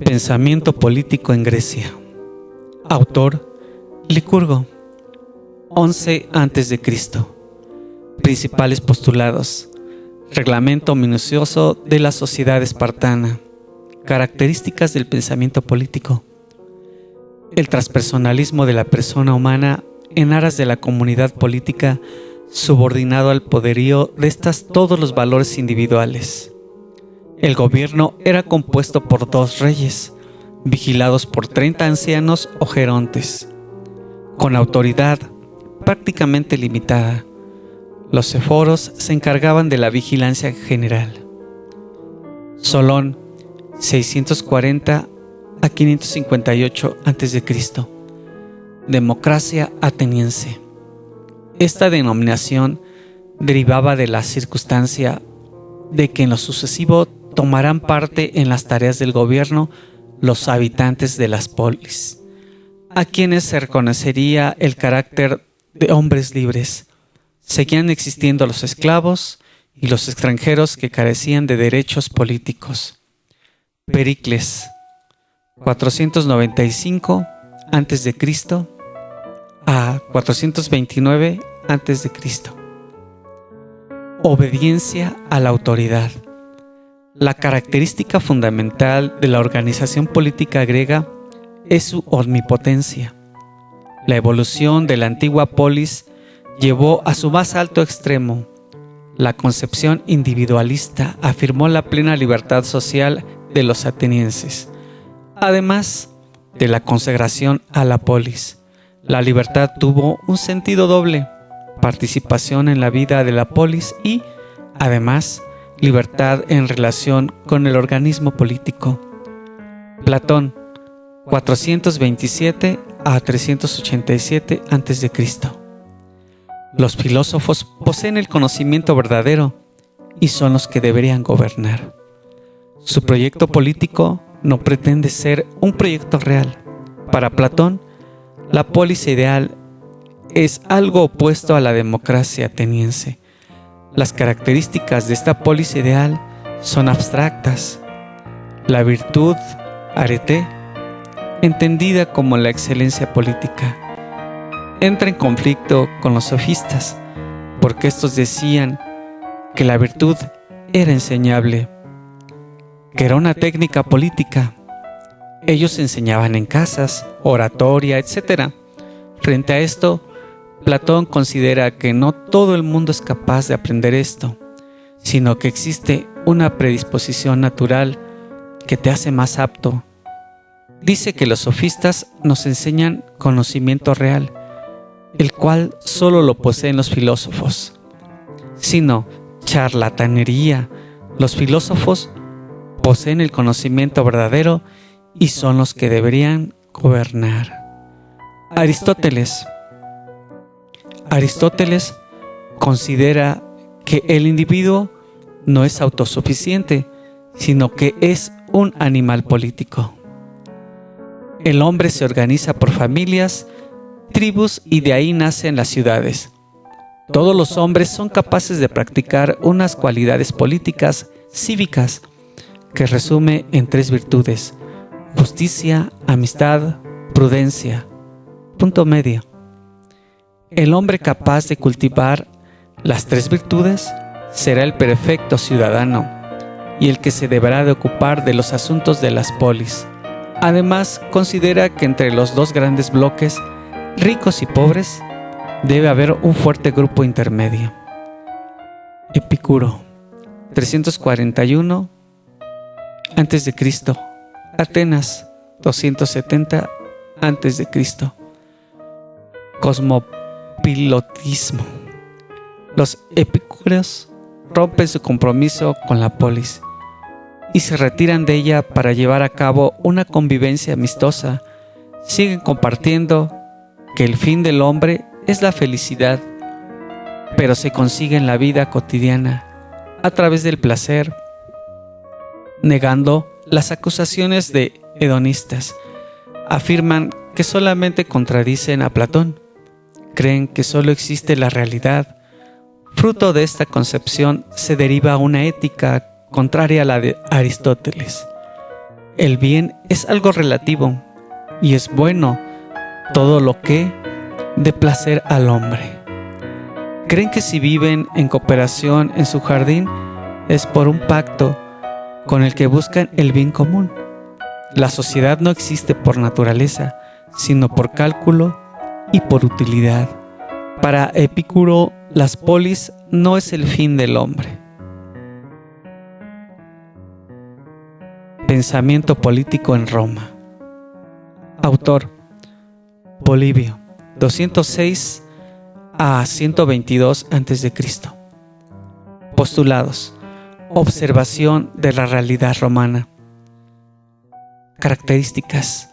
Pensamiento político en Grecia. Autor: Licurgo. 11 a.C. Principales postulados. Reglamento minucioso de la sociedad espartana. Características del pensamiento político. El transpersonalismo de la persona humana en aras de la comunidad política, subordinado al poderío de todos los valores individuales. El gobierno era compuesto por 2 reyes, vigilados por 30 ancianos o gerontes, con autoridad prácticamente limitada. Los éforos se encargaban de la vigilancia general. Solón, 640 a 558 a.C. Democracia ateniense. Esta denominación derivaba de la circunstancia de que en lo sucesivo tomarán parte en las tareas del gobierno los habitantes de las polis, a quienes se reconocería el carácter de hombres libres. Seguían existiendo los esclavos y los extranjeros que carecían de derechos políticos. Pericles, 495 a.C. a 429 a.C. Obediencia a la autoridad. La característica fundamental de la organización política griega es su omnipotencia. La evolución de la antigua polis llevó a su más alto extremo. La concepción individualista afirmó la plena libertad social de los atenienses. Además de la consagración a la polis, la libertad tuvo un sentido doble: participación en la vida de la polis y, además, libertad en relación con el organismo político. Platón, 427 a 387 a.C. Los filósofos poseen el conocimiento verdadero y son los que deberían gobernar. Su proyecto político no pretende ser un proyecto real. Para Platón, la polis ideal es algo opuesto a la democracia ateniense. Las características de esta polis ideal son abstractas. La virtud, arete, entendida como la excelencia política, entra en conflicto con los sofistas, porque estos decían que la virtud era enseñable, que era una técnica política. Ellos enseñaban en casas, oratoria, etc. Frente a esto, Platón considera que no todo el mundo es capaz de aprender esto, sino que existe una predisposición natural que te hace más apto. Dice que los sofistas nos enseñan conocimiento real, el cual solo lo poseen los filósofos, sino charlatanería. Los filósofos poseen el conocimiento verdadero y son los que deberían gobernar. Aristóteles considera que el individuo no es autosuficiente, sino que es un animal político. El hombre se organiza por familias, tribus, y de ahí nacen las ciudades. Todos los hombres son capaces de practicar unas cualidades políticas cívicas que resume en 3 virtudes: justicia, amistad, prudencia. Punto medio. El hombre capaz de cultivar las 3 virtudes será el perfecto ciudadano y el que se deberá de ocupar de los asuntos de las polis. Además, considera que entre los 2 grandes bloques, ricos y pobres, debe haber un fuerte grupo intermedio. Epicuro, 341 a.C. Atenas, 270 a.C. Cosmopilotismo. Los epicúreos rompen su compromiso con la polis y se retiran de ella para llevar a cabo una convivencia amistosa. Siguen compartiendo que el fin del hombre es la felicidad, pero se consigue en la vida cotidiana a través del placer, negando las acusaciones de hedonistas. Afirman que solamente contradicen a Platón. Creen que solo existe la realidad. Fruto de esta concepción se deriva una ética contraria a la de Aristóteles. el bien es algo relativo y es bueno todo lo que dé placer al hombre. Creen que si viven en cooperación en su jardín es por un pacto con el que buscan el bien común. La sociedad no existe por naturaleza, sino por cálculo y por utilidad. Para Epicuro, las polis no es el fin del hombre. Pensamiento político en Roma. Autor: Polibio, 206 a 122 a.C. Postulados: observación de la realidad romana. Características: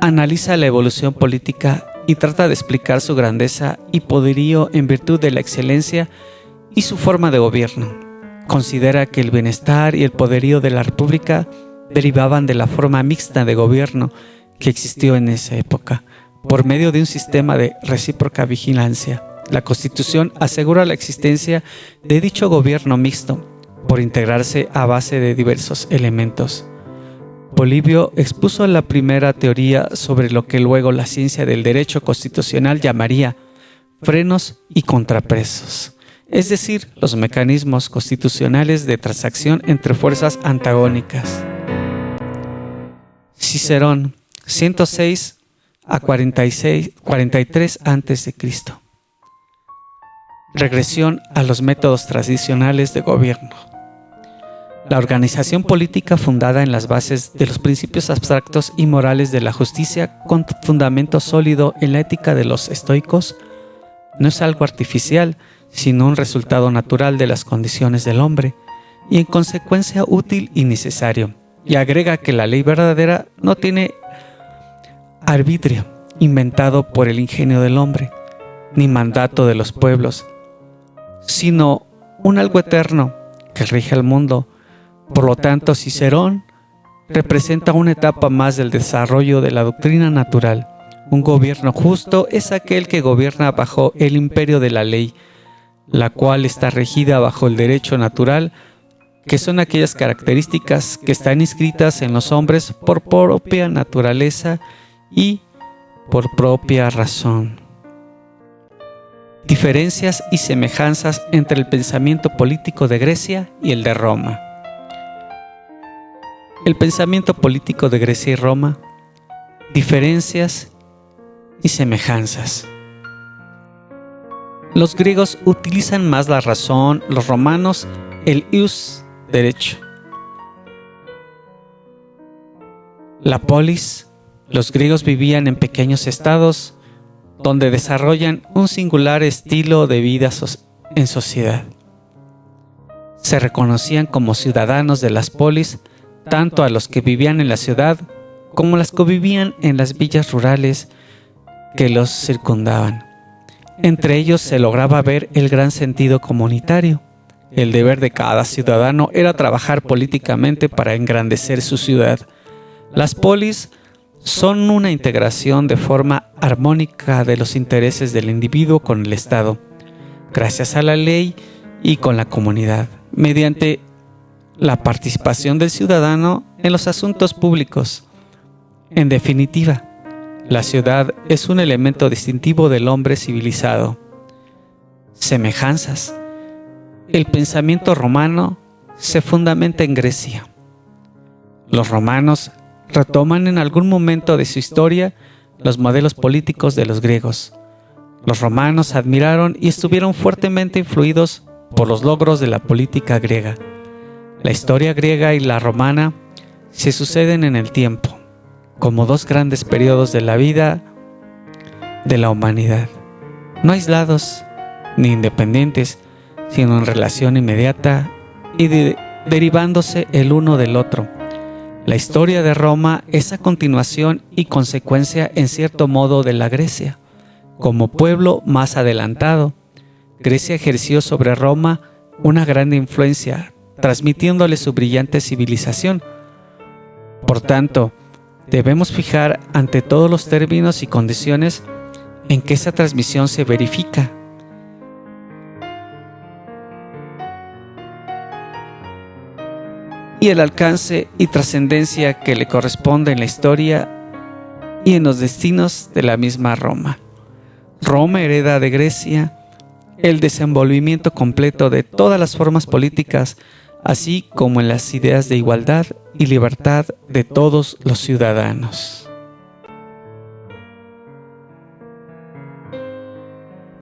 analiza la evolución política y trata de explicar su grandeza y poderío en virtud de la excelencia y su forma de gobierno. Considera que el bienestar y el poderío de la república derivaban de la forma mixta de gobierno que existió en esa época, por medio de un sistema de recíproca vigilancia. La Constitución asegura la existencia de dicho gobierno mixto, por integrarse a base de diversos elementos. Polibio expuso la primera teoría sobre lo que luego la ciencia del derecho constitucional llamaría frenos y contrapesos, es decir, los mecanismos constitucionales de transacción entre fuerzas antagónicas. Cicerón, 106 a 43 a.C. Regresión a los métodos tradicionales de gobierno. La organización política fundada en las bases de los principios abstractos y morales de la justicia, con fundamento sólido en la ética de los estoicos, no es algo artificial, sino un resultado natural de las condiciones del hombre, y en consecuencia útil y necesario. Y agrega que la ley verdadera no tiene arbitrio inventado por el ingenio del hombre, ni mandato de los pueblos, sino un algo eterno que rige al mundo. Por lo tanto, Cicerón representa una etapa más del desarrollo de la doctrina natural. Un gobierno justo es aquel que gobierna bajo el imperio de la ley, la cual está regida bajo el derecho natural, que son aquellas características que están inscritas en los hombres por propia naturaleza y por propia razón. Diferencias y semejanzas entre el pensamiento político de Grecia y el de Roma. El pensamiento político de Grecia y Roma, diferencias y semejanzas. Los griegos utilizan más la razón, los romanos el ius, derecho. La polis, los griegos vivían en pequeños estados donde desarrollan un singular estilo de vida en sociedad. Se reconocían como ciudadanos de las polis tanto a los que vivían en la ciudad como a los que vivían en las villas rurales que los circundaban. Entre ellos se lograba ver el gran sentido comunitario. El deber de cada ciudadano era trabajar políticamente para engrandecer su ciudad. Las polis son una integración de forma armónica de los intereses del individuo con el Estado, gracias a la ley y con la comunidad, mediante la participación del ciudadano en los asuntos públicos. En definitiva, la ciudad es un elemento distintivo del hombre civilizado. Semejanzas. El pensamiento romano se fundamenta en Grecia. Los romanos retoman en algún momento de su historia los modelos políticos de los griegos. Los romanos admiraron y estuvieron fuertemente influidos por los logros de la política griega. La historia griega y la romana se suceden en el tiempo, como dos grandes periodos de la vida de la humanidad, no aislados ni independientes, sino en relación inmediata y derivándose el uno del otro. La historia de Roma es a continuación y consecuencia en cierto modo de la Grecia. Como pueblo más adelantado, Grecia ejerció sobre Roma una gran influencia, transmitiéndole su brillante civilización. Por tanto, debemos fijar ante todos los términos y condiciones en que esa transmisión se verifica. y el alcance y trascendencia que le corresponde en la historia y en los destinos de la misma Roma. Roma hereda de Grecia el desenvolvimiento completo de todas las formas políticas, así como en las ideas de igualdad y libertad de todos los ciudadanos.